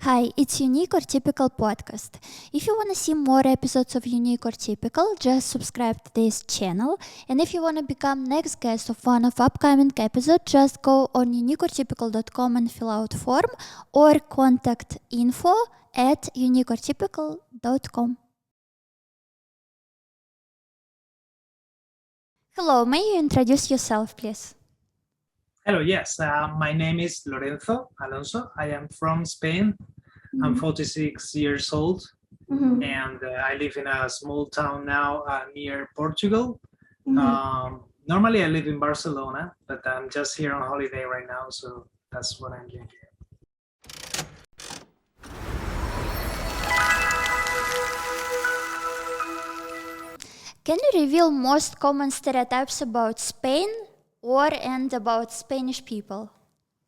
Hi, it's Unique or Typical podcast. If you want to see more episodes of Unique or Typical, just subscribe to this channel. And if you want to become next guest of one of upcoming episodes, just go on uniqueortypical.com and fill out form or contact info@uniqueortypical.com. Hello, may you introduce yourself, please? Hello, yes. My name is Lorenzo Alonso. I am from Spain. I'm 46 years old, and I live in a small town now near Portugal. Normally, I live in Barcelona, but I'm just here on holiday right now, so that's what I'm doing here. Can you reveal most common stereotypes about Spain and about Spanish people?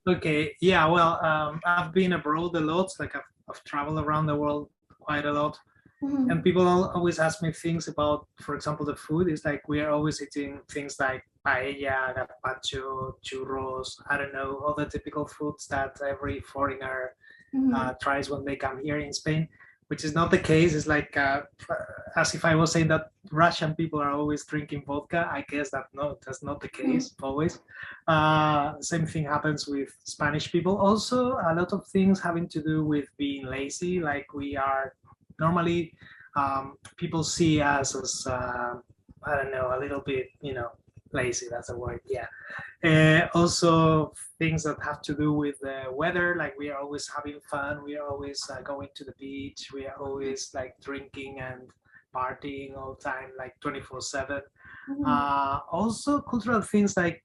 Okay, yeah, well, I've been abroad a lot, like I've traveled around the world quite a lot. And people always ask me things about, for example, the food. It's like we are always eating things like paella, gazpacho, churros, I don't know, all the typical foods that every foreigner tries when they come here in Spain, which is not the case. It's like as if I was saying that Russian people are always drinking vodka. I guess that's not the case always. Same thing happens with Spanish people. Also, a lot of things having to do with being lazy. Like we are normally people see us as I don't know, a little bit, lazy. That's a word. Yeah. Also, things that have to do with the weather, like we are always having fun, we are always going to the beach, we are always like drinking and partying all the time, like 24/7. Also, cultural things like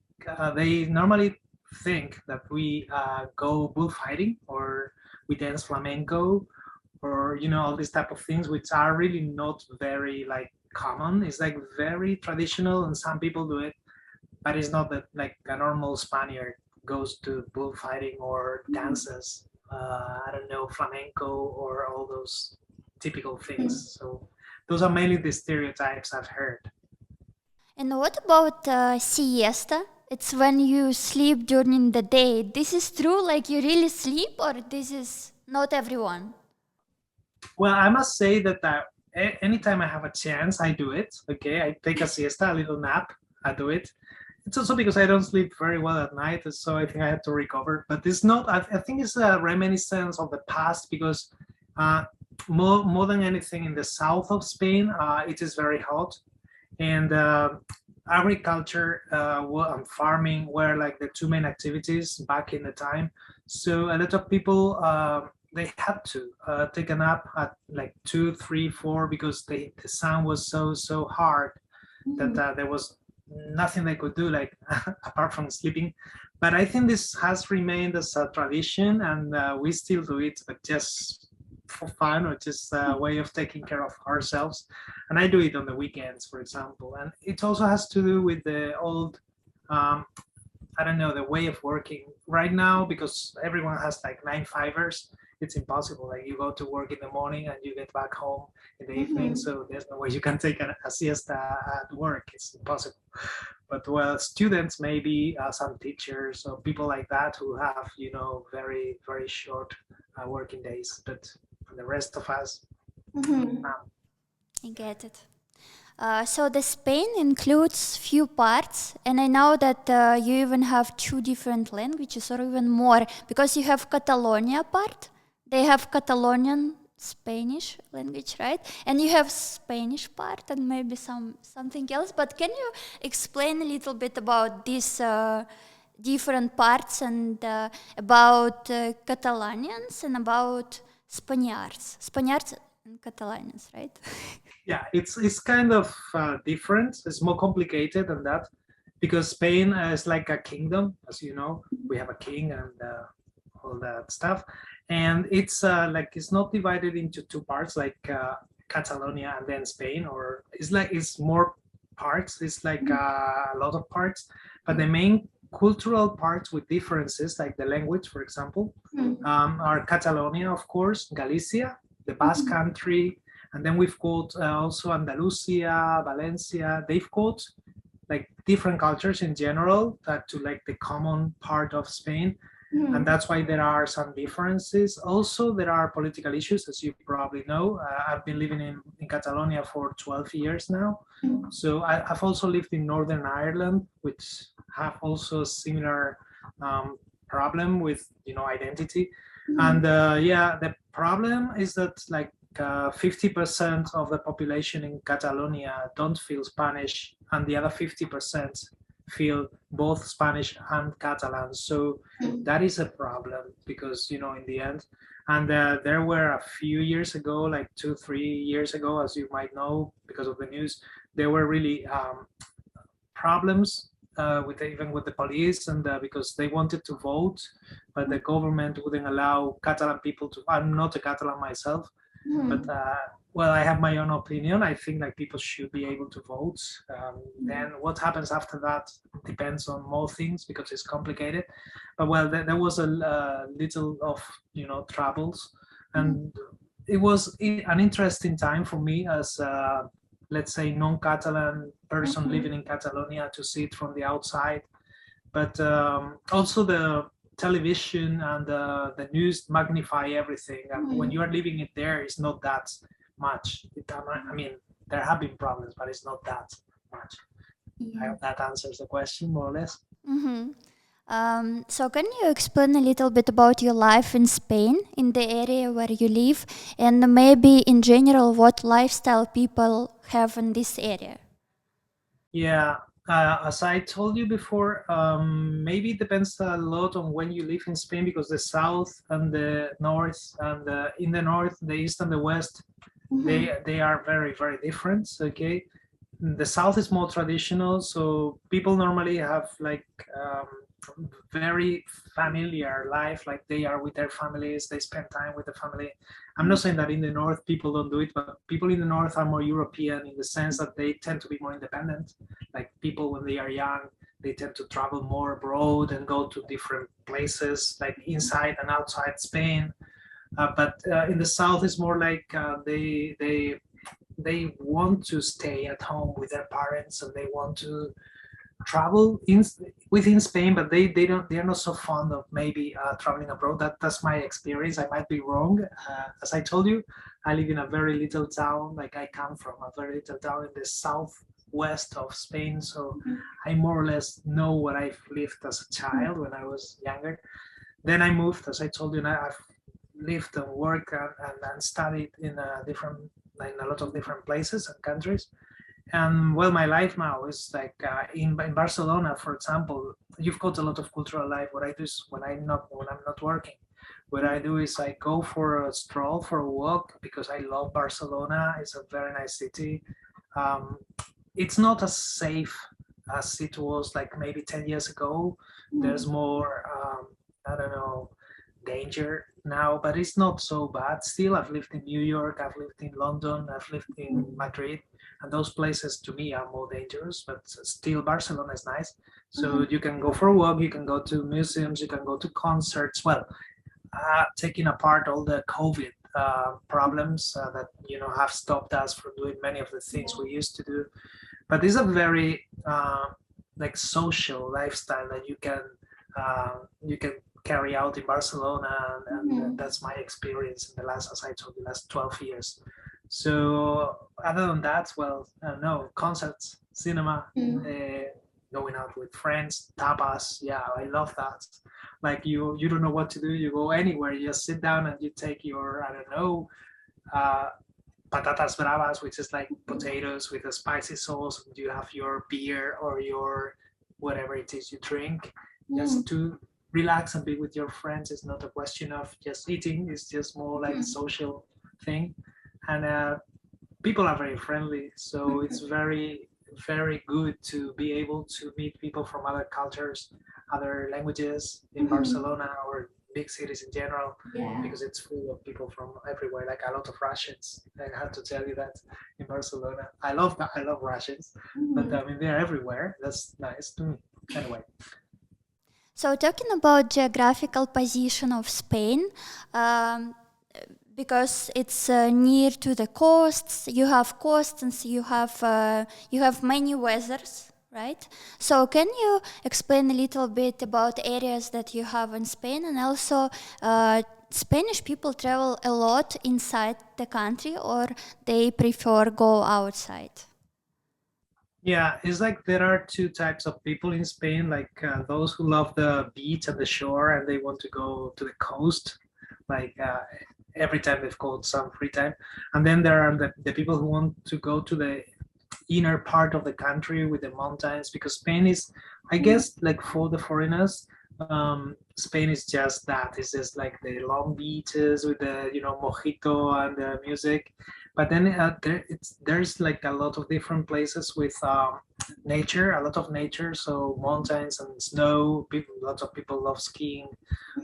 they normally think that we go bullfighting or we dance flamenco or all these type of things, which are really not very like common. It's like very traditional, and some people do it, but it's not that like a normal Spaniard goes to bullfighting or dances. I don't know, flamenco or all those typical things. So those are mainly the stereotypes I've heard. And what about siesta? It's when you sleep during the day. This is true, like you really sleep, or this is not everyone? Well, I must say that anytime I have a chance, I do it. Okay, I take a siesta, a little nap, I do it. It's also because I don't sleep very well at night, so I think I have to recover. But it's not. I think it's a reminiscence of the past because uh, more than anything in the south of Spain, it is very hot, and agriculture and farming were like the two main activities back in the time. So a lot of people they had to take a nap at like 2, 3, 4 because the sun was so hard that there was nothing they could do like apart from sleeping. But I think this has remained as a tradition, and we still do it, but just for fun or just a way of taking care of ourselves. And I do it on the weekends, for example. And it also has to do with the old um, I don't know, the way of working right now, because everyone has like 9 to 5ers. It's impossible. Like you go to work in the morning and you get back home in the evening. So there's no way you can take a siesta at work. It's impossible. But well, students, maybe some teachers or people like that who have, very, very short working days. But for the rest of us, I get it. So the Spain includes few parts, and I know that you even have two different languages, or even more, because you have Catalonia part. They have Catalonian Spanish language, right? And you have Spanish part, and maybe something else. But can you explain a little bit about these different parts and about Catalanians and about Spaniards and Catalanians, right? yeah, it's kind of different. It's more complicated than that because Spain is like a kingdom, as you know. We have a king and all that stuff, and it's like it's not divided into two parts like Catalonia and then Spain, or it's more parts. It's like a lot of parts, but the main cultural parts with differences, like the language, for example, are Catalonia, of course, Galicia, the Basque Country, and then we've got also Andalusia, Valencia. They've got like different cultures in general to like the common part of Spain. And that's why there are some differences. Also, there are political issues, as you probably know. I've been living in Catalonia for 12 years now. So I've also lived in Northern Ireland, which have also a similar problem with, identity. And the problem is that like 50% of the population in Catalonia don't feel Spanish, and the other 50% feel both Spanish and Catalan. So that is a problem because, in the end, and there were a few years ago, like 2-3 years ago, as you might know, because of the news, there were really problems even with the police, and because they wanted to vote, but the government wouldn't allow Catalan people to. I'm not a Catalan myself, but well, I have my own opinion. I think like people should be able to vote. Then what happens after that depends on more things because it's complicated. But well, there was a little of troubles, and it was an interesting time for me as let's say non-Catalan person living in Catalonia to see it from the outside. But also the television and the news magnify everything. And when you are living it there, it's not that much. I mean, there have been problems, but it's not that much. I hope that answers the question more or less. So can you explain a little bit about your life in Spain, in the area where you live, and maybe in general what lifestyle people have in this area? Yeah, as I told you before, maybe it depends a lot on when you live in Spain, because the south and the north, and in the north, the east and the west, they are very, very different. Okay, the south is more traditional, so people normally have like very familiar life, like they are with their families, they spend time with the family. I'm not saying that in the north people don't do it, but people in the north are more European in the sense that they tend to be more independent. Like people when they are young, they tend to travel more abroad and go to different places, like inside and outside Spain. But in the south, it's more like they want to stay at home with their parents, and they want to travel within Spain, but they're not so fond of maybe traveling abroad. That's my experience. I might be wrong. As I told you, I live in a very little town. Like I come from a very little town in the southwest of Spain, so I more or less know what I've lived as a child when I was younger. Then I moved, as I told you, and I've lived and worked and studied in a lot of different places and countries. And well, my life now is like in Barcelona, for example. You've got a lot of cultural life. What I do is when I'm not working, what I do is I go for a stroll, for a walk, because I love Barcelona. It's a very nice city. It's not as safe as it was like maybe 10 years ago. There's more, I don't know, danger now, but it's not so bad. Still, I've lived in New York, I've lived in London, I've lived in Madrid, and those places to me are more dangerous, but still Barcelona is nice. So you can go for a walk, you can go to museums, you can go to concerts. Well, taking apart all the COVID problems that have stopped us from doing many of the things we used to do, but it's a very like social lifestyle that you can carry out in Barcelona, and that's my experience in the last, as I told you, last 12 years. So other than that, well, I don't know, concerts, cinema, going out with friends, tapas. Yeah, I love that. Like you don't know what to do, you go anywhere, you just sit down and you take your, I don't know, patatas bravas, which is like potatoes with a spicy sauce, and you have your beer or your whatever it is you drink, just to relax and be with your friends. It's not a question of just eating, it's just more like a social thing. And people are very friendly, so it's very, very good to be able to meet people from other cultures, other languages in Barcelona or big cities in general, because it's full of people from everywhere, like a lot of Russians. I have to tell you that in Barcelona. I love Russians, but I mean, they're everywhere. That's nice to me. Anyway. So talking about geographical position of Spain, because it's near to the coasts, you have coasts, and so you have many weathers, right? So can you explain a little bit about areas that you have in Spain, and also Spanish people travel a lot inside the country, or they prefer go outside? Yeah, it's like there are two types of people in Spain, like those who love the beach and the shore and they want to go to the coast, like every time they've got some free time. And then there are the people who want to go to the inner part of the country with the mountains, because Spain is, I guess, like for the foreigners, Spain is just that. It's just like the long beaches with the mojito and the music. But then there's like a lot of different places with nature, a lot of nature. So mountains and snow. Lots of people love skiing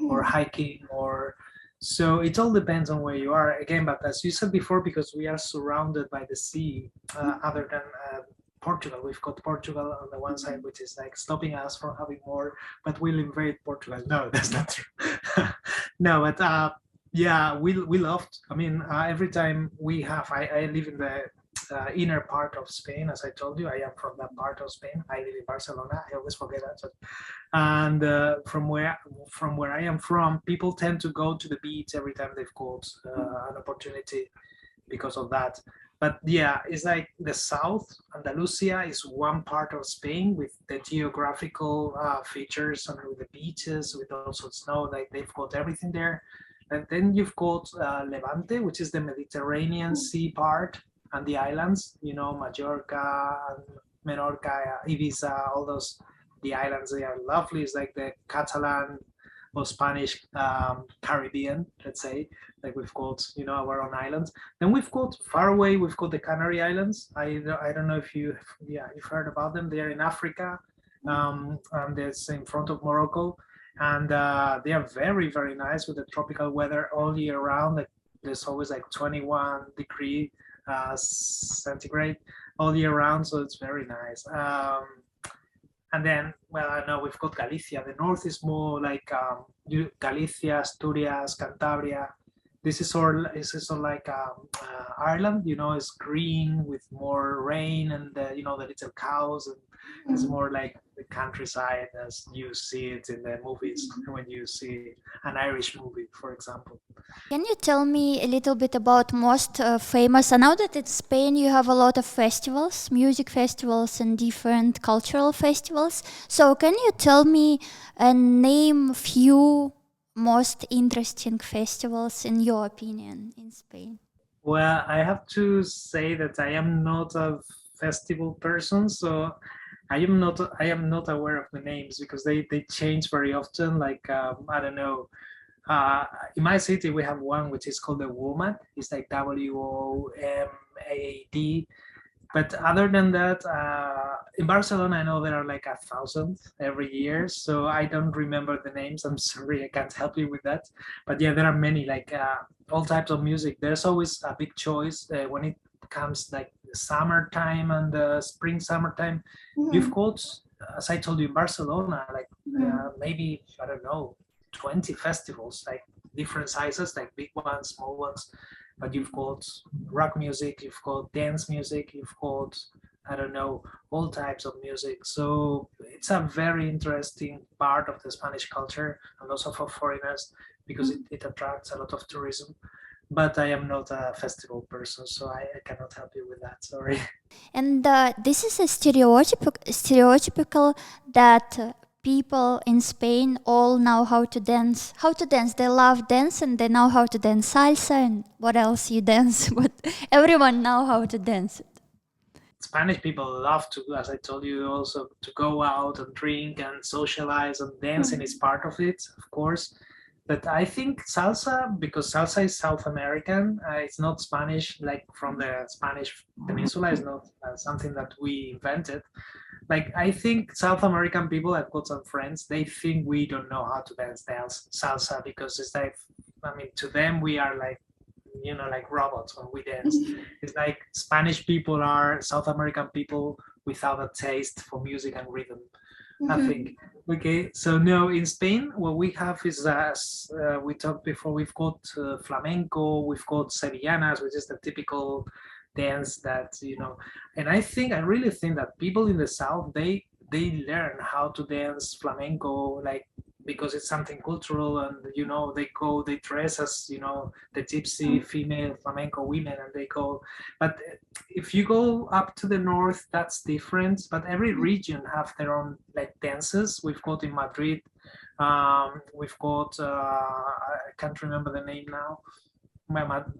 or hiking, or so it all depends on where you are again. But as you said before, because we are surrounded by the sea, other than Portugal, we've got Portugal on the one side, which is like stopping us from having more, but we'll invade Portugal. No, that's not true. No, but yeah, we loved. I mean, every time we have, I live in the inner part of Spain, as I told you. I am from that part of Spain. I live in Barcelona. I always forget that. So, and from where I am from, people tend to go to the beach every time they've got an opportunity because of that. But yeah, it's like the south. Andalusia is one part of Spain with the geographical features and with the beaches, with also snow. Like they've got everything there. And then you've got Levante, which is the Mediterranean Sea part, and the islands, Majorca, Menorca, Ibiza, all those, the islands, they are lovely. It's like the Catalan or Spanish Caribbean, let's say. Like we've got, our own islands. Then we've got far away, we've got the Canary Islands. I don't know if you've heard about them. They're in Africa, and it's in front of Morocco. And they are very, very nice with the tropical weather all year round. Like there's always like 21 degree centigrade all year round, so it's very nice. And then, well, I know we've got Galicia. The north is more like Galicia, Asturias, Cantabria. This is all like Ireland. It's green with more rain and the little cows, and it's more like the countryside as you see it in the movies when you see an Irish movie, for example. Can you tell me a little bit about most famous? I know that in Spain you have a lot of festivals, music festivals, and different cultural festivals. So can you tell me and name few most interesting festivals in your opinion in Spain? Well, I have to say that I am not a festival person, so I am not aware of the names because they change very often. Like I don't know. In my city, we have one which is called the WOMAD. It's like WOMAD. But other than that, in Barcelona, I know there are like 1,000 every year. So I don't remember the names. I'm sorry, I can't help you with that. But yeah, there are many, like all types of music. There's always a big choice when it comes like the summertime and the summertime. You've got, as I told you, in Barcelona, like maybe, I don't know, 20 festivals, like different sizes, like big ones, small ones. But you've got rock music, you've got dance music, you've got, I don't know, all types of music. So it's a very interesting part of the Spanish culture, and also for foreigners, because it attracts a lot of tourism. But I am not a festival person, so I cannot help you with that, sorry. And this is a stereotypical that people in Spain all know how to dance. They love dance and they know how to dance salsa and what else you dance. But everyone know how to dance. Spanish people love to, as I told you, also to go out and drink and socialize, and dancing is part of it, of course. But I think salsa, because salsa is South American, it's not Spanish, like from the Spanish peninsula, it's not something that we invented. Like I think South American people, I've got some friends, they think we don't know how to dance salsa, because it's like, I mean, to them we are like, like robots when we dance. It's like Spanish people are South American people without a taste for music and rhythm, I think. Okay, so no, in Spain, what we have is, as we talked before, we've got flamenco, we've got sevillanas, which is the typical dance that, and I really think that people in the south, they learn how to dance flamenco, like, because it's something cultural, and they dress as, the gypsy female flamenco women, and they go. But if you go up to the north, that's different. But every region have their own like dances. We've got in Madrid, we've got I can't remember the name now.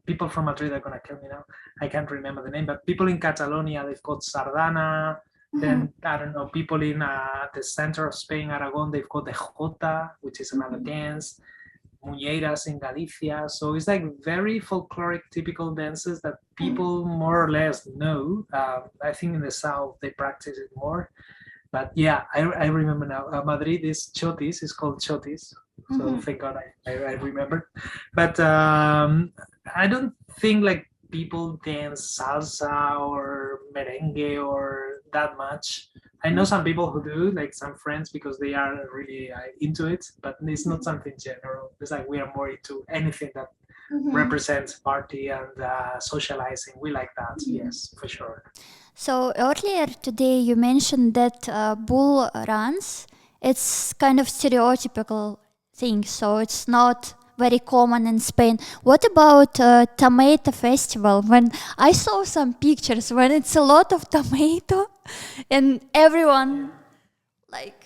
People from Madrid are gonna kill me now. I can't remember the name, but people in Catalonia, they've got sardana. Then I don't know, people in the center of Spain, Aragon, they've got the jota, which is another dance. Muñeiras in Galicia. So it's like very folkloric, typical dances that people more or less know. I think in the south they practice it more. But yeah, I remember now. Madrid is chotis. It's called chotis. So thank God I remember. But I don't think like people dance salsa or merengue or that much. I know some people who do, like some friends, because they are really into it, but it's not something general. It's like we are more into anything that represents party and socializing. We like that, yes, for sure. So earlier today you mentioned that bull runs, it's kind of stereotypical thing, so it's not very common in Spain. What about tomato festival? When I saw some pictures when it's a lot of tomato and everyone like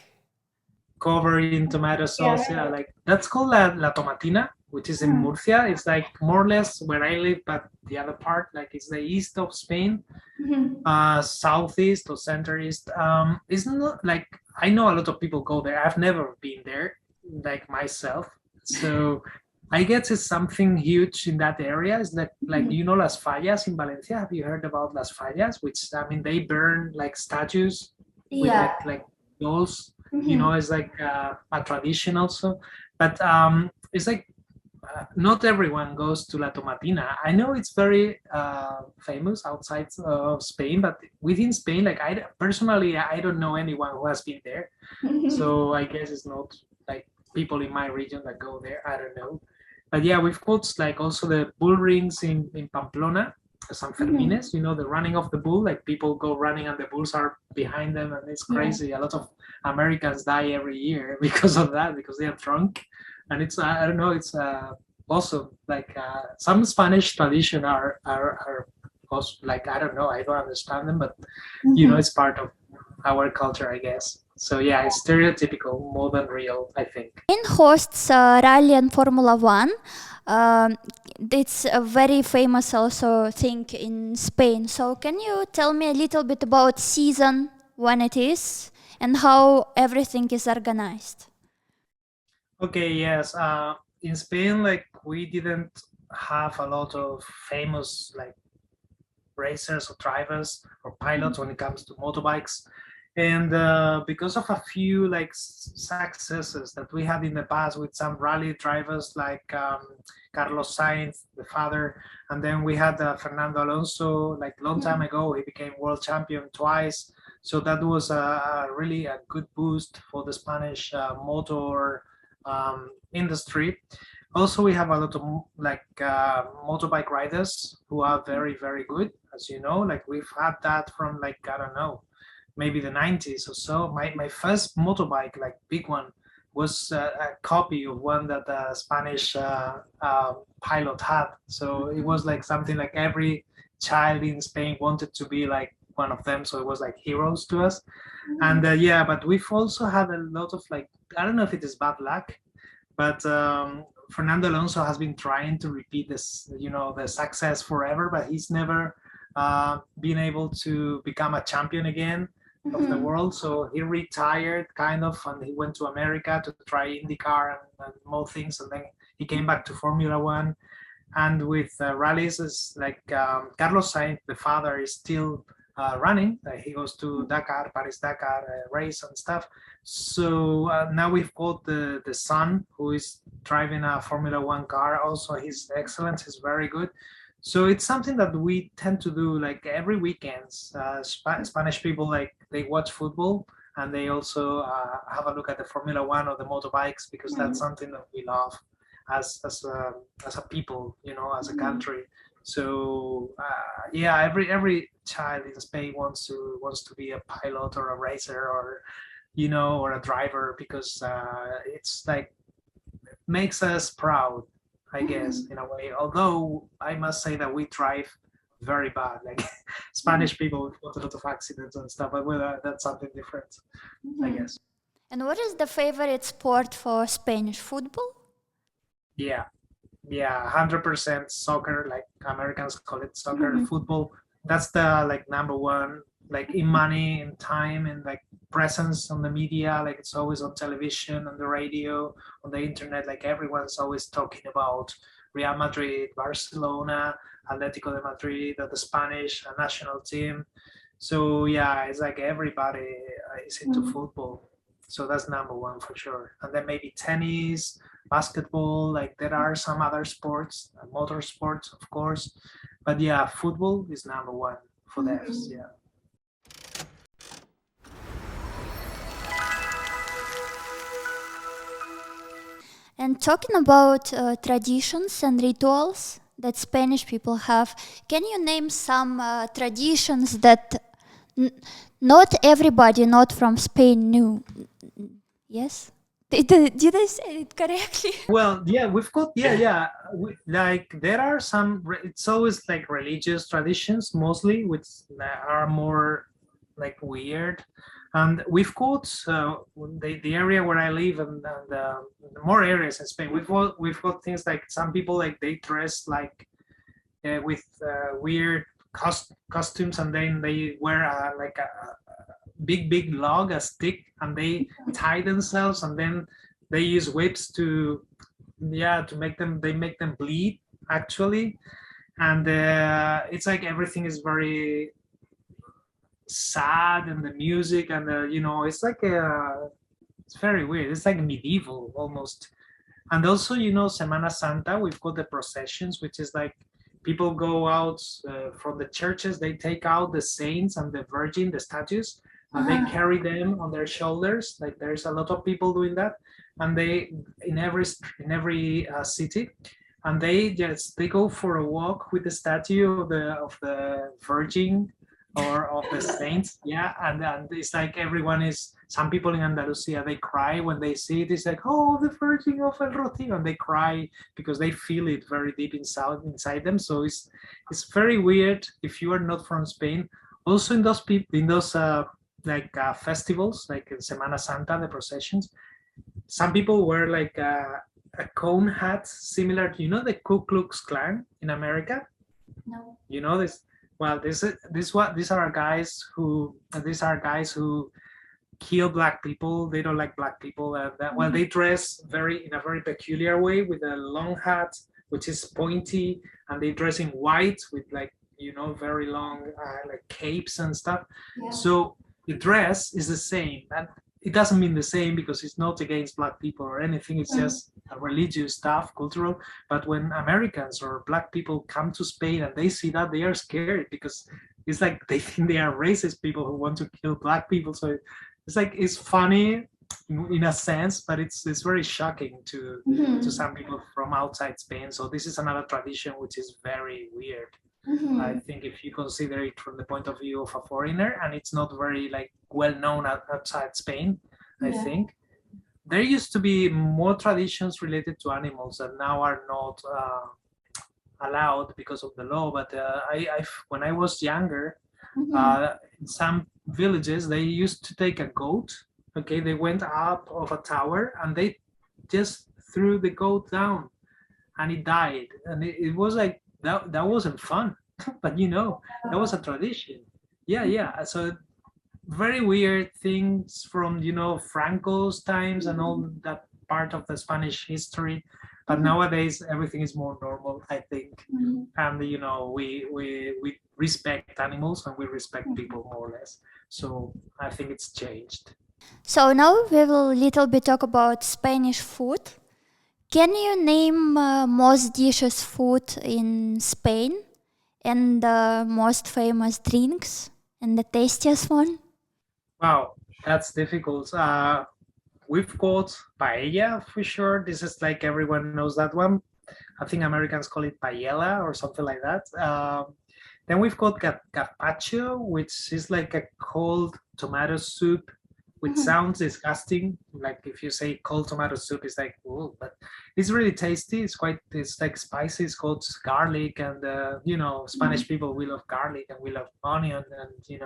covered in tomato sauce, like that's called la tomatina, which is in Murcia. It's like more or less where I live, but the other part, like it's the east of Spain, southeast or center east. It's not like, I know a lot of people go there. I've never been there, like myself. So I guess it's something huge in that area. It's like Las Fallas in Valencia. Have you heard about Las Fallas? Which, I mean, they burn like statues with like dolls. It's like a tradition also. But it's like not everyone goes to La Tomatina. I know it's very famous outside of Spain, but within Spain, like I personally, I don't know anyone who has been there. So I guess it's not like people in my region that go there. I don't know. But yeah, we've got like also the bull rings in Pamplona, San Fermines, the running of the bull, like people go running and the bulls are behind them, and it's crazy. A lot of Americans die every year because of that, because they are drunk. And it's, I don't know, it's also like some Spanish tradition are also, like, I don't know, I don't understand them, but it's part of our culture, I guess. So yeah, it's stereotypical more than real, I think. Spain hosts Rally and Formula One. It's a very famous also thing in Spain. So can you tell me a little bit about season, when it is, and how everything is organized? Okay, yes. In Spain, like we didn't have a lot of famous like racers or drivers or pilots when it comes to motorbikes. And because of a few like successes that we had in the past with some rally drivers like Carlos Sainz, the father, and then we had Fernando Alonso, like long time ago, he became world champion twice. So that was really a good boost for the Spanish motor industry. Also, we have a lot of like motorbike riders who are very, very good, as you know. Like we've had that from like, I don't know, maybe the 90s or so. My first motorbike, like big one, was a copy of one that a Spanish pilot had. So it was like something like every child in Spain wanted to be like one of them. So it was like heroes to us. And yeah, but we've also had a lot of like, I don't know if it is bad luck, but Fernando Alonso has been trying to repeat this, the success forever, but he's never been able to become a champion again of the world. So he retired kind of, and he went to America to try IndyCar and more things. And then he came back to Formula One. And with rallies, it's like Carlos Sainz, the father, is still running. He goes to Dakar, Paris-Dakar race and stuff. So now we've got the son who is driving a Formula One car. Also, his excellence is very good. So it's something that we tend to do like every weekends. Spanish people, like they watch football and they also have a look at the Formula One or the motorbikes, because that's something that we love as a people, as a country. So yeah, every child in Spain wants to be a pilot or a racer or or a driver because it's like makes us proud, I guess, in a way. Although I must say that we drive very bad, like Spanish people with a lot of accidents and stuff, but that's something different, I guess. And what is the favorite sport for Spanish? Football? Yeah, yeah, 100% soccer, like Americans call it soccer. Football, that's the like number one, like in money, in time, and like presence on the media. Like it's always on television, on the radio, on the internet. Like everyone's always talking about Real Madrid, Barcelona, Atletico de Madrid, the Spanish national team. So yeah, it's like everybody is into football. So that's number one for sure. And then maybe tennis, basketball, like there are some other sports, motor sports, of course. But yeah, football is number one for the Fs, yeah. And talking about traditions and rituals that Spanish people have, can you name some traditions that not everybody not from Spain knew? Yes? Did I say it correctly? Well, yeah, we've got, yeah. Like there are some, it's always like religious traditions mostly, which are more like weird. And we've got the area where I live and more areas in Spain. We've got things like some people like they dress like with weird costumes, and then they wear like a big log, a stick, and they tie themselves, and then they use whips to make them bleed actually, and it's like everything is very sad, and the music and it's like it's very weird. It's like medieval almost. And also, Semana Santa, we've got the processions, which is like people go out from the churches, they take out the saints and the virgin, the statues, and they carry them on their shoulders. Like there's a lot of people doing that, and they in every city, and they go for a walk with the statue of the virgin or of the saints, and it's like everyone is. Some people in Andalusia, they cry when they see it. It's like, oh, the Virgin of El Rocío, and they cry because they feel it very deep inside them. So it's very weird if you are not from Spain. Also in those festivals, like in Semana Santa, the processions, some people wear like a cone hat similar to the Ku Klux Klan in America. No. You know this. Well, these are guys who kill black people. They don't like black people. They dress in a very peculiar way with a long hat, which is pointy, and they dress in white with very long like capes and stuff. Yeah. So the dress is the same, and it doesn't mean the same because it's not against black people or anything. It's just a religious stuff, cultural. But when Americans or black people come to Spain and they see that, they are scared because it's like they think they are racist people who want to kill black people. So it's like it's funny in a sense, but it's very shocking to some people from outside Spain. So this is another tradition which is very weird. I think if you consider it from the point of view of a foreigner, and it's not very well known outside Spain, I think. There used to be more traditions related to animals that now are not allowed because of the law. But when I was younger, in some villages, they used to take a goat. Okay, they went up of a tower and they just threw the goat down, and it died. And it was like that wasn't fun, but that was a tradition. Yeah. So very weird things from Franco's times and all that part of the Spanish history. But nowadays everything is more normal, I think. And we respect animals and we respect people more or less. So I think it's changed. So now we will a little bit talk about Spanish food. Can you name most dishes food in Spain and the most famous drinks and the tastiest one? Wow, that's difficult. We've got paella for sure. This is like everyone knows that one. I think Americans call it paella or something like that. Then we've got gazpacho, which is like a cold tomato soup, which sounds disgusting. Like if you say cold tomato soup, it's like, whoa, but it's really tasty. It's like spicy. It's got garlic, and Spanish people, we love garlic and we love onion, and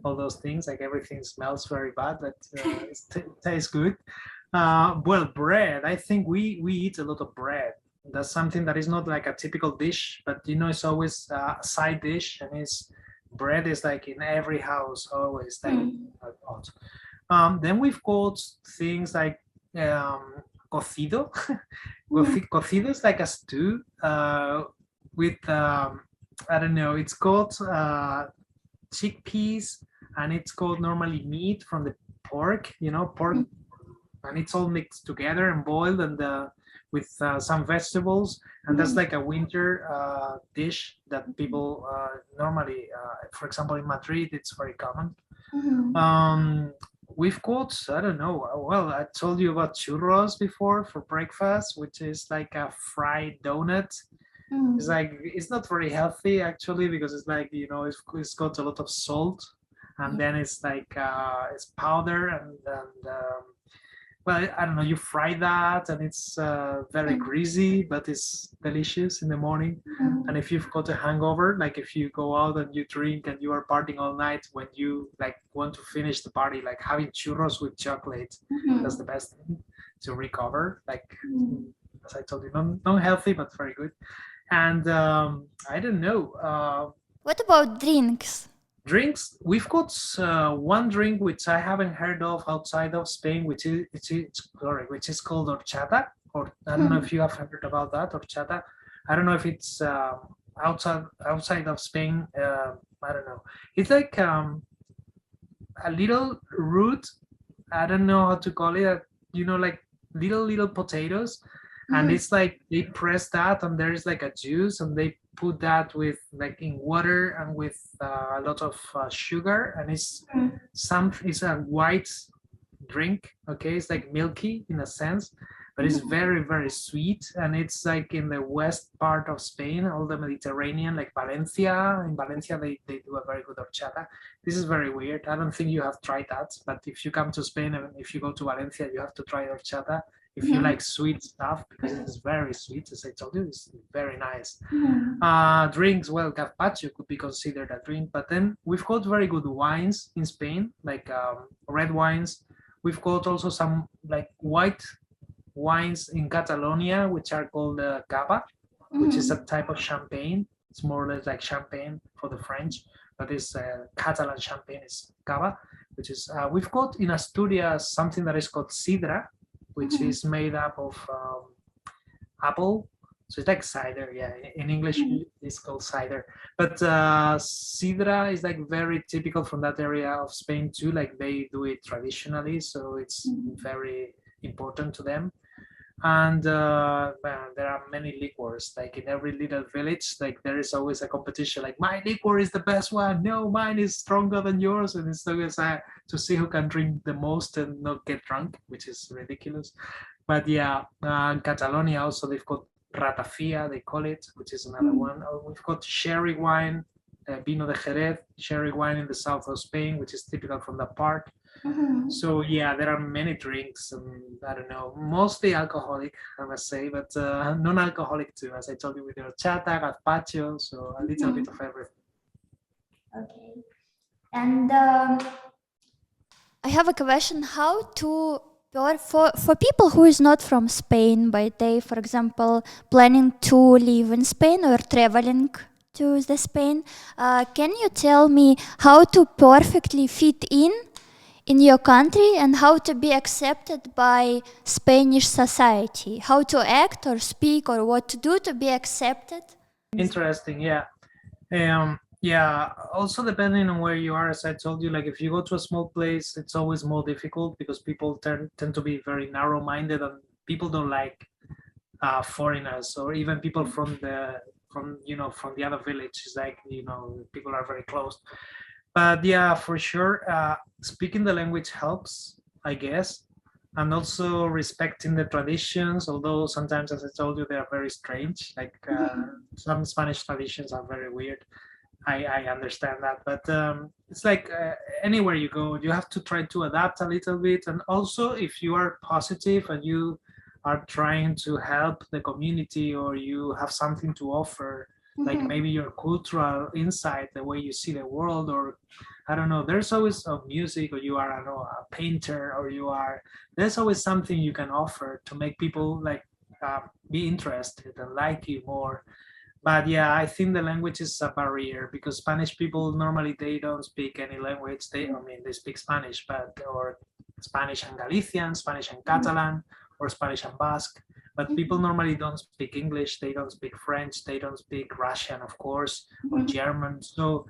all those things. Like everything smells very bad, but it tastes good. Well, bread. I think we eat a lot of bread. That's something that is not like a typical dish, but it's always a side dish, and it's bread is like in every house always like a lot. Then we've got things like cocido. Cocido is like a stew with I don't know. It's got chickpeas, and it's got normally meat from the pork. Pork, and it's all mixed together and boiled, and with some vegetables, and that's like a winter dish that people normally, for example, in Madrid, it's very common. We've got, I don't know, well, I told you about churros before for breakfast, which is like a fried donut. It's like, it's not very healthy actually, because it's like, it's got a lot of salt, and then it's like, it's powder, and well, I don't know, you fry that, and it's very greasy, but it's delicious in the morning. And if you've got a hangover, like if you go out and you drink and you are partying all night, when you like want to finish the party, like having churros with chocolate, that's the best thing to recover. Like, as I told you, not healthy, but very good. And I don't know. What about drinks? Drinks, we've got one drink which I haven't heard of outside of Spain, which is called horchata. Or I don't know if you have heard about that, horchata. I don't know if it's outside of Spain. I don't know. It's like a little root. I don't know how to call it. Like little potatoes, and it's like they press that, and there is like a juice, and they put that with like in water and with a lot of sugar, and it's a white drink. Okay, it's like milky in a sense, but it's very, very sweet, and it's like in the west part of Spain, all the Mediterranean, like Valencia. In Valencia, they do a very good horchata. This is very weird. I don't think you have tried that, but if you come to Spain and if you go to Valencia, you have to try horchata. If you like sweet stuff, because it's very sweet, as I told you, it's very nice. Drinks, well, gazpacho could be considered a drink, but then we've got very good wines in Spain, like red wines. We've got also some like white wines in Catalonia, which are called cava, which is a type of champagne. It's more or less like champagne for the French, but it's Catalan champagne is cava, which is, we've got in Asturias something that is called sidra, which is made up of apple. So it's like cider, yeah. In English, it's called cider. But sidra is like very typical from that area of Spain too. Like they do it traditionally, so it's very important to them. And there are many liquors. Like in every little village, like there is always a competition. Like my liquor is the best one. No, mine is stronger than yours, and it's always to see who can drink the most and not get drunk, which is ridiculous. But yeah, in Catalonia also they've got ratafia, they call it, which is another one. We've got sherry wine, Vino de Jerez, sherry wine in the south of Spain, which is typical from that part. So yeah, there are many drinks, and I don't know, mostly alcoholic, I must say, but non-alcoholic too, as I told you, with the horchata, gazpacho, so a little bit of everything. Okay. And I have a question: how to for people who is not from Spain, but they, for example, planning to live in Spain or traveling to the Spain, can you tell me how to perfectly fit in your country and how to be accepted by Spanish society? How to act or speak or what to do to be accepted? Interesting, yeah. Yeah, also depending on where you are, as I told you, like if you go to a small place, it's always more difficult because people tend to be very narrow-minded, and people don't like foreigners or even people from the other villages. Like people are very closed. But yeah, for sure, speaking the language helps, I guess. and also respecting the traditions, although sometimes, as I told you, they are very strange. Like some Spanish traditions are very weird. I understand that, but it's like anywhere you go, you have to try to adapt a little bit. And also, if you are positive and you are trying to help the community, or you have something to offer, like maybe your cultural insight, the way you see the world, or I don't know, there's always a music, or you are, I don't know, a painter, or you are, there's always something you can offer to make people like be interested and like you more. But yeah, I think the language is a barrier, because Spanish people normally, they don't speak any language. I mean, they speak Spanish, but or Spanish and Galician, Spanish and Catalan, or Spanish and Basque. But people normally don't speak English. They don't speak French. They don't speak Russian, of course, or German. So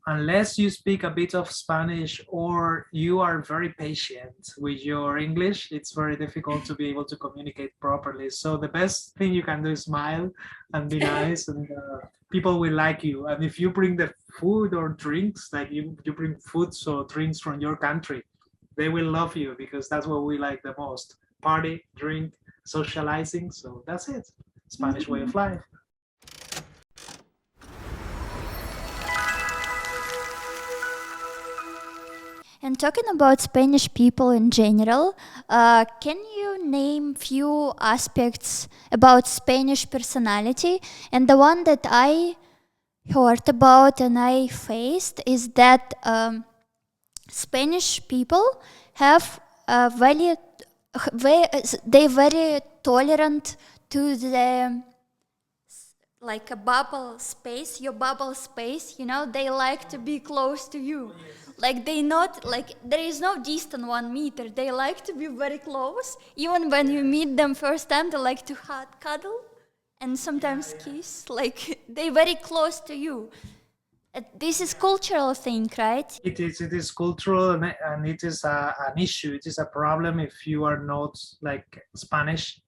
unless you speak a bit of Spanish, or you are very patient with your English, it's very difficult to be able to communicate properly. So the best thing you can do is smile and be nice, and people will like you. And if you bring the food or drinks, like you bring foods or drinks from your country, they will love you, because that's what we like the most: party, drink, socializing. So that's it. Spanish way of life. And talking about Spanish people in general, can you name few aspects about Spanish personality? And the one that I heard about and I faced is that Spanish people have a they very tolerant to the like a bubble space, your bubble space, you know, they like to be close to you. Like they not like there is no distant 1 meter. They like to be very close. Even when you meet them first time, they like to cuddle and sometimes kiss. Like they very close to you. This is cultural thing, right? It is cultural, and it is an issue. It is a problem if you are not like Spanish,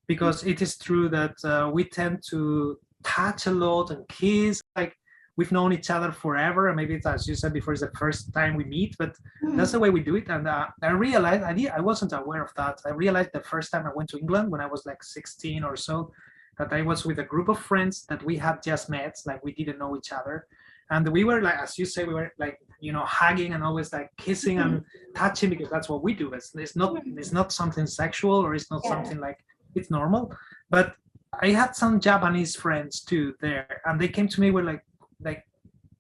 because it is true that we tend to touch a lot and kiss. Like we've known each other forever, and maybe it's, as you said before, it's the first time we meet, but that's the way we do it. And I realized I wasn't aware of that. I realized the first time I went to England when I was like 16 or so, that I was with a group of friends that we had just met, like we didn't know each other. And we were like, as you say, we were like, you know, hugging and always like kissing and touching, because that's what we do. It's not something sexual, or it's not something like, it's normal. But I had some Japanese friends too there, and they came to me with like,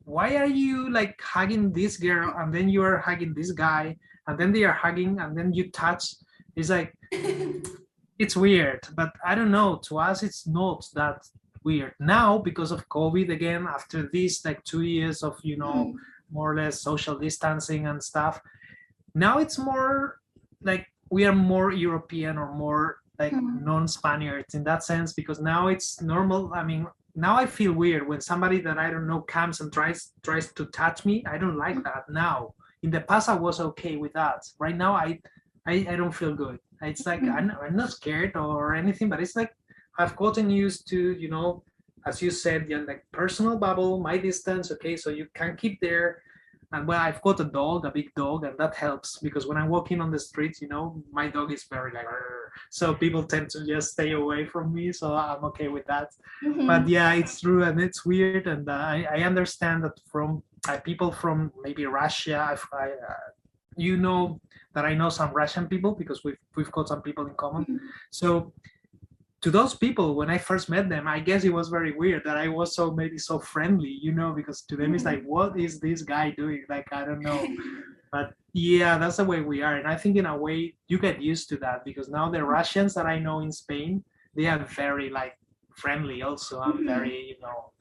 why are you like hugging this girl, and then you are hugging this guy, and then they are hugging, and then you touch? It's like, it's weird, but I don't know. To us, it's not that weird now, because of COVID again. After this like 2 years of, you know, more or less social distancing and stuff, now it's more like we are more European, or more like non-Spaniards in that sense, because now it's normal. I mean, now I feel weird when somebody that I don't know comes and tries to touch me. I don't like that now. In the past, I was okay with that. Right now, I don't feel good. It's like I'm not scared or anything, but it's like I've gotten used to, you know, as you said, yeah, like personal bubble, my distance. Okay, so you can keep there. And well, I've got a dog, a big dog, and that helps, because when I'm walking on the streets, you know, my dog is very like, "Arr." So people tend to just stay away from me. So I'm okay with that. But yeah, it's true, and it's weird. And I understand that from people from maybe Russia, you know, that I know some Russian people, because we've got some people in common. So to those people, when I first met them, I guess it was very weird that I was maybe so friendly, you know, because to them it's like, what is this guy doing? Like, I don't know. But yeah, that's the way we are. And I think in a way you get used to that, because now the Russians that I know in Spain, they are very like friendly also. I'm very, you know,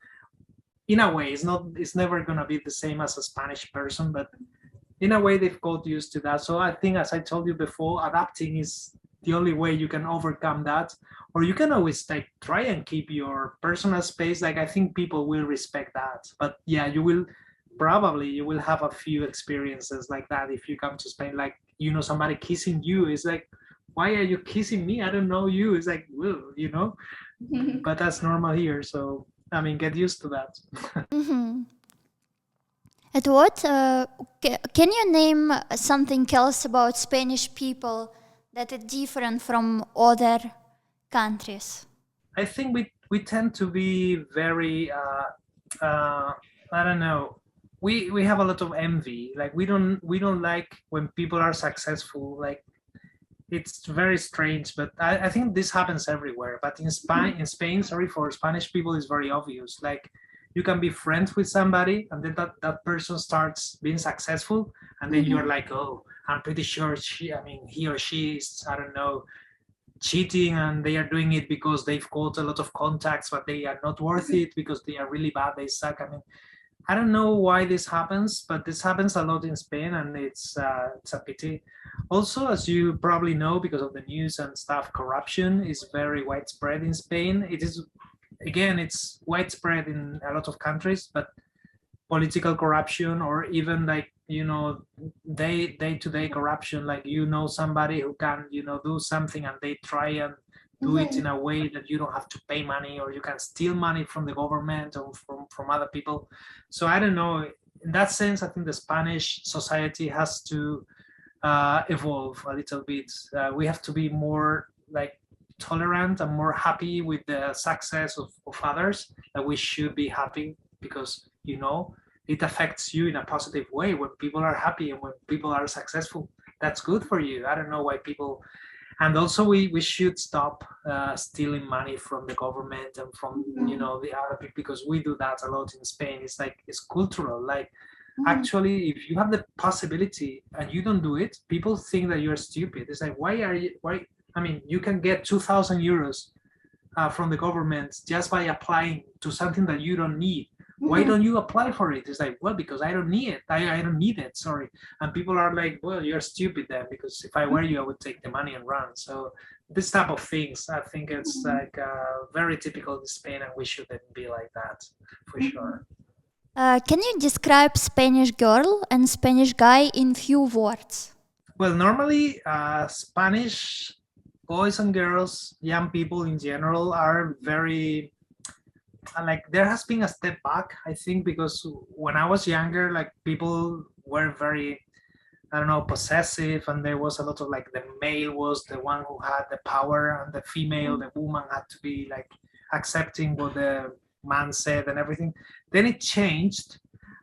in a way, it's never gonna be the same as a Spanish person, but in a way they've got used to that. So I think, as I told you before, adapting is the only way you can overcome that. Or you can always like try and keep your personal space. Like I think people will respect that. But yeah, you will have a few experiences like that if you come to Spain. Like, you know, somebody kissing you is like, why are you kissing me? I don't know you. It's like, well, you know, but that's normal here. So I mean, get used to that. At what? Can you name something else about Spanish people that it's different from other countries? I think we tend to be very I don't know. We have a lot of envy. Like we don't like when people are successful. Like it's very strange, but I think this happens everywhere. But in Spain, sorry, for Spanish people, it's very obvious. Like you can be friends with somebody, and then that person starts being successful, and then you're like, oh, I'm pretty sure he or she is, I don't know, cheating, and they are doing it because they've got a lot of contacts, but they are not worth it because they are really bad. They suck. I mean, I don't know why this happens, but this happens a lot in Spain, and it's a pity. Also, as you probably know, because of the news and stuff, corruption is very widespread in Spain. It is, again, it's widespread in a lot of countries, but political corruption, or even like, day-to-day corruption, like somebody who can do something, and they try and do it in a way that you don't have to pay money, or you can steal money from the government or from other people. So I don't know, in that sense I think the Spanish society has to evolve a little bit. We have to be more like tolerant and more happy with the success of others, that we should be happy, because it affects you in a positive way. When people are happy and when people are successful, that's good for you. I don't know why people. And also we should stop stealing money from the government and from the other people, because we do that a lot in Spain. It's like it's cultural. Like actually, if you have the possibility and you don't do it, people think that you're stupid. It's like, why? I mean, you can get 2,000 euros from the government just by applying to something that you don't need. Why don't you apply for it? It's like, well, because I don't need it. I don't need it, sorry. And people are like, well, you're stupid then, because if I were you, I would take the money and run. So this type of things, I think it's like very typical in Spain, and we shouldn't be like that, for sure. Can you describe Spanish girl and Spanish guy in few words? Well, normally Spanish boys and girls, young people in general, are very like, there has been a step back, I think, because when I was younger, like people were very, I don't know, possessive, and there was a lot of like, the male was the one who had the power, and the female, the woman, had to be like accepting what the man said and everything. Then it changed,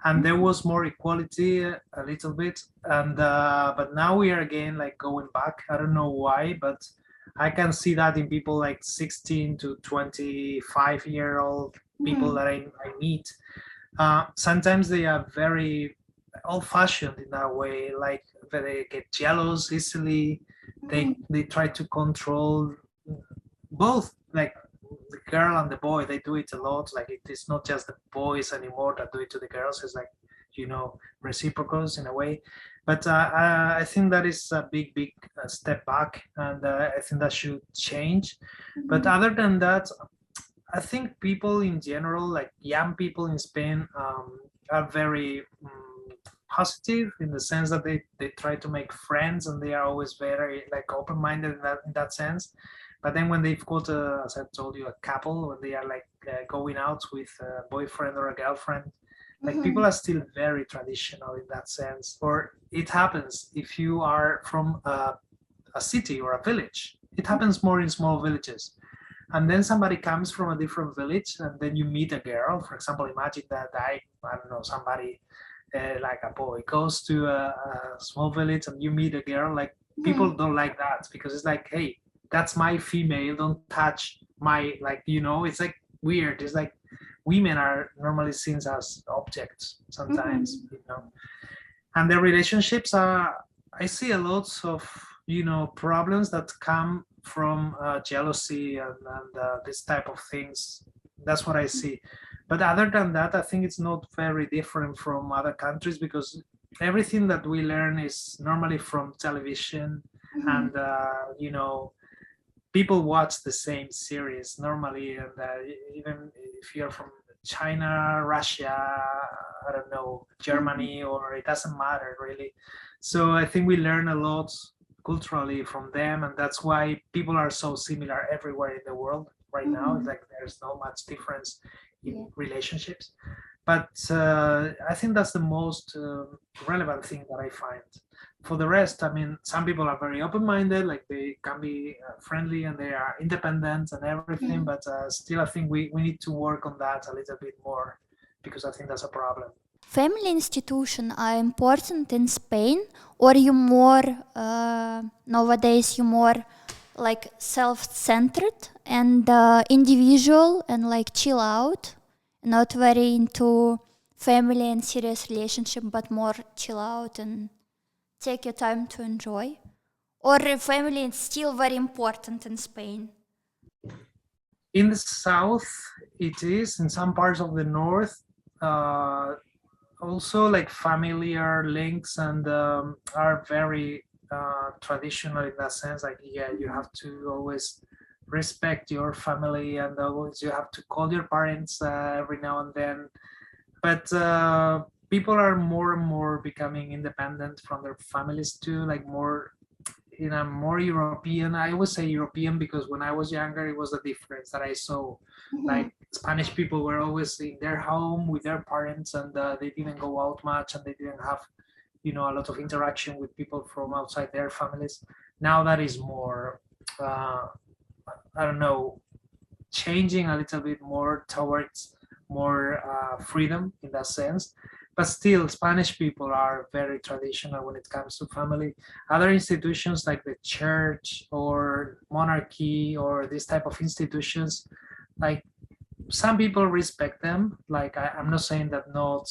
and there was more equality a little bit, and but now we are again like going back. I don't know why, but I can see that in people like 16 to 25-year-old people that I meet. Sometimes they are very old-fashioned in that way, like they get jealous easily. They try to control both, like the girl and the boy. They do it a lot. Like it is not just the boys anymore that do it to the girls. It's like, reciprocals in a way. But I think that is a big step back, and I think that should change. But other than that, I think people in general, like young people in Spain, are very positive, in the sense that they try to make friends, and they are always very like open-minded in that sense. But then when they've got, as I told you, a couple, when they are like going out with a boyfriend or a girlfriend, like people are still very traditional in that sense. Or it happens if you are from a city or a village. It happens more in small villages. And then somebody comes from a different village, and then you meet a girl. For example, imagine that I don't know, somebody like a boy goes to a small village, and you meet a girl. Like people don't like that, because it's like, hey, that's my female. Don't touch my, like, it's like weird. It's like women are normally seen as objects sometimes, And the relationships are. I see a lot of problems that come from jealousy and this type of things. That's what I see. But other than that, I think it's not very different from other countries, because everything that we learn is normally from television, and people watch the same series normally, and even if you're from China, Russia, I don't know, Germany, or it doesn't matter really. So I think we learn a lot culturally from them, and that's why people are so similar everywhere in the world right now. It's like there's not much difference in relationships. But I think that's the most relevant thing that I find. for the rest, I mean, some people are very open-minded, like they can be friendly and they are independent and everything, but still I think we need to work on that a little bit more, because I think that's a problem. Family institutions are important in Spain, or you more nowadays you more like self-centered and individual and like chill out, not very into family and serious relationship, but more chill out and take your time to enjoy? Or family is still very important in Spain? In the south, it is. In some parts of the north, also like familiar links and are very traditional in that sense. Like, yeah, you have to always respect your family and always you have to call your parents every now and then. But people are more and more becoming independent from their families too, like more in a more European. I would say European because when I was younger, it was the difference that I saw. Like Spanish people were always in their home with their parents, and they didn't go out much, and they didn't have, a lot of interaction with people from outside their families. Now that is more, I don't know, changing a little bit more towards more freedom in that sense. But still, Spanish people are very traditional when it comes to family. Other institutions like the church or monarchy or this type of institutions, like some people respect them. Like I'm not saying that not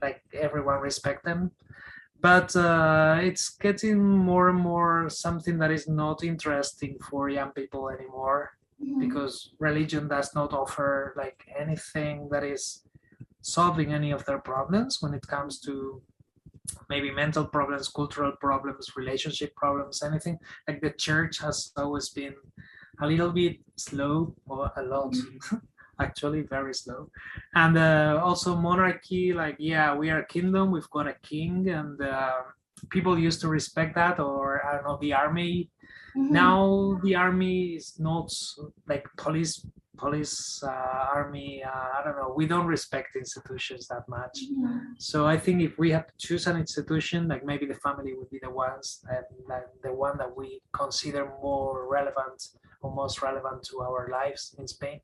like everyone respect them, but it's getting more and more something that is not interesting for young people anymore, because religion does not offer like anything that is solving any of their problems when it comes to maybe mental problems, cultural problems, relationship problems, anything. Like the church has always been a little bit slow, or a lot actually very slow. And also monarchy, like, yeah, we are a kingdom, we've got a king, and people used to respect that. Or I don't know, the army. Now the army is not like police army. I don't know, we don't respect institutions that much. So I think if we have to choose an institution, like maybe the family would be the ones, and like the one that we consider more relevant or most relevant to our lives in Spain.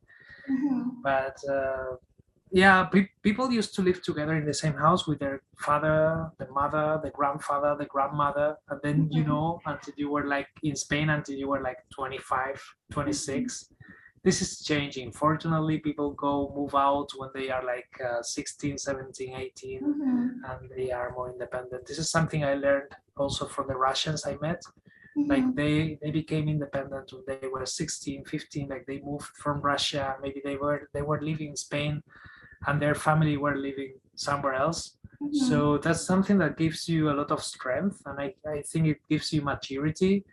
But yeah, people used to live together in the same house with their father, the mother, the grandfather, the grandmother. And then, until you were like in Spain, until you were like 25, 26. This is changing. Fortunately, people move out when they are like 16, 17, 18, and they are more independent. This is something I learned also from the Russians I met. Like they became independent when they were 16, 15. Like they moved from Russia. Maybe they were living in Spain, and their family were living somewhere else. So that's something that gives you a lot of strength, and I think it gives you maturity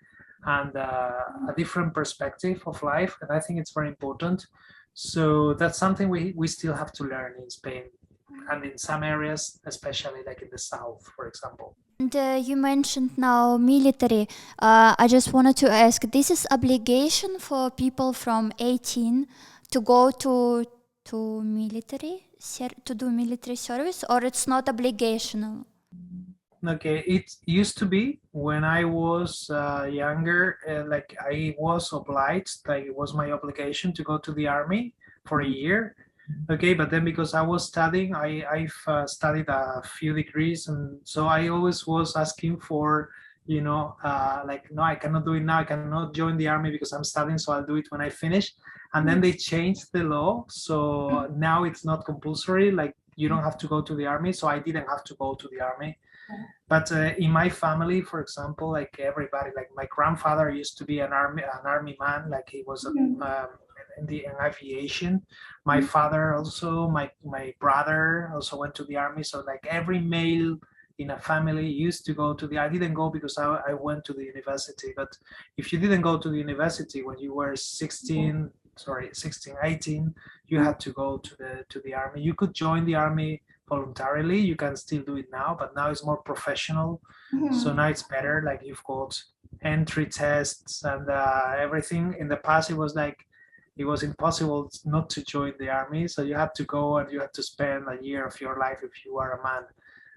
and a different perspective of life, and I think it's very important. So that's something we still have to learn in Spain, and in some areas, especially like in the south, for example. And you mentioned now military. I just wanted to ask, this is obligation for people from 18 to go to military, to do military service, or it's not obligational? Okay, it used to be when I was younger, like I was obliged, like it was my obligation to go to the army for a year. Okay, but then because I was studying, I've studied a few degrees, and so I always was asking for, like, no, I cannot do it now. I cannot join the army because I'm studying, so I'll do it when I finish. And then they changed the law, so now it's not compulsory. Like you don't have to go to the army, so I didn't have to go to the army. But in my family, for example, like everybody, like my grandfather used to be an army man, like he was in aviation. My father also, my brother also went to the army. So like every male in a family used to go to the. I didn't go because I went to the university. But if you didn't go to the university when you were 16, 18, you had to go to the army. You could join the army voluntarily. You can still do it now, but now it's more professional. So now it's better. Like you've got entry tests and everything. In the past, it was like it was impossible not to join the army. So you had to go, and you had to spend a year of your life if you are a man.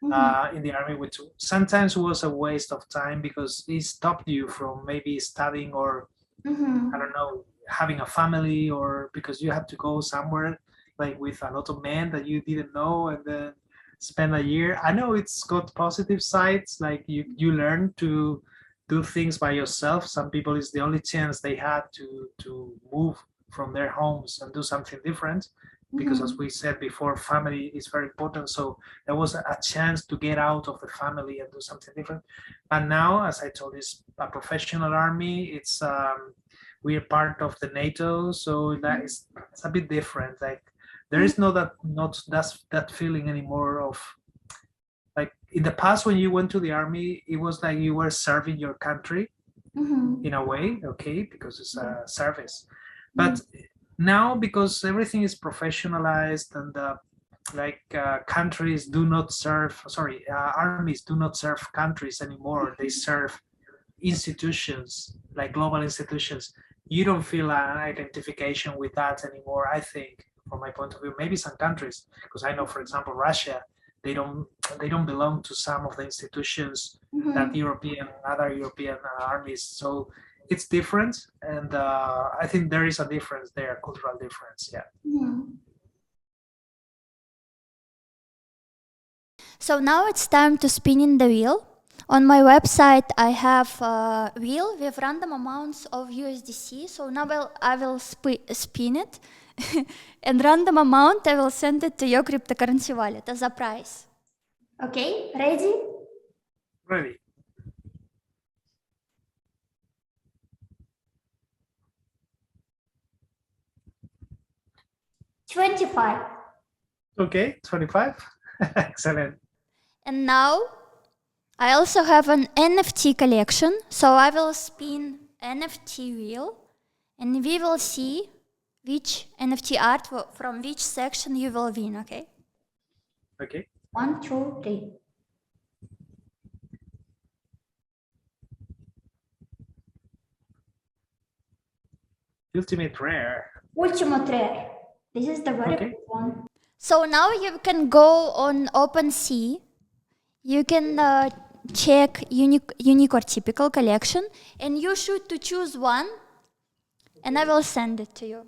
in the army, which sometimes was a waste of time because it stopped you from maybe studying or I don't know, having a family, or because you have to go somewhere like with a lot of men that you didn't know and then spend a year. I know it's got positive sides, like you learn to do things by yourself. Some people, it's the only chance they had to move from their homes and do something different, because as we said before, family is very important. So there was a chance to get out of the family and do something different. And now, as I told you, it's a professional army. It's we are part of the NATO, so that is, it's a bit different. Like there is not that feeling anymore of, like in the past when you went to the army, it was like you were serving your country in a way, okay, because it's a service. But now, because everything is professionalized and countries do not serve, armies do not serve countries anymore. They serve institutions, like global institutions. You don't feel an identification with that anymore, I think, from my point of view. Maybe some countries, because I know, for example, Russia, they don't belong to some of the institutions that other European armies. So it's different, and I think there is a difference there, cultural difference. Yeah. So now it's time to spin in the wheel. On my website, I have a wheel with random amounts of USDC. So now I will spin it, and random amount I will send it to your cryptocurrency wallet as a prize. Okay, ready? Ready. $25. Okay, 25. Excellent. And now I also have an NFT collection, so I will spin NFT wheel, and we will see which NFT art from which section you will win, okay? Okay. 1, 2, 3. Ultimate rare. Ultimate rare. This is the very Okay. good one. So now you can go on OpenSea. You can check unique or typical collection, and you should to choose one, and I will send it to you.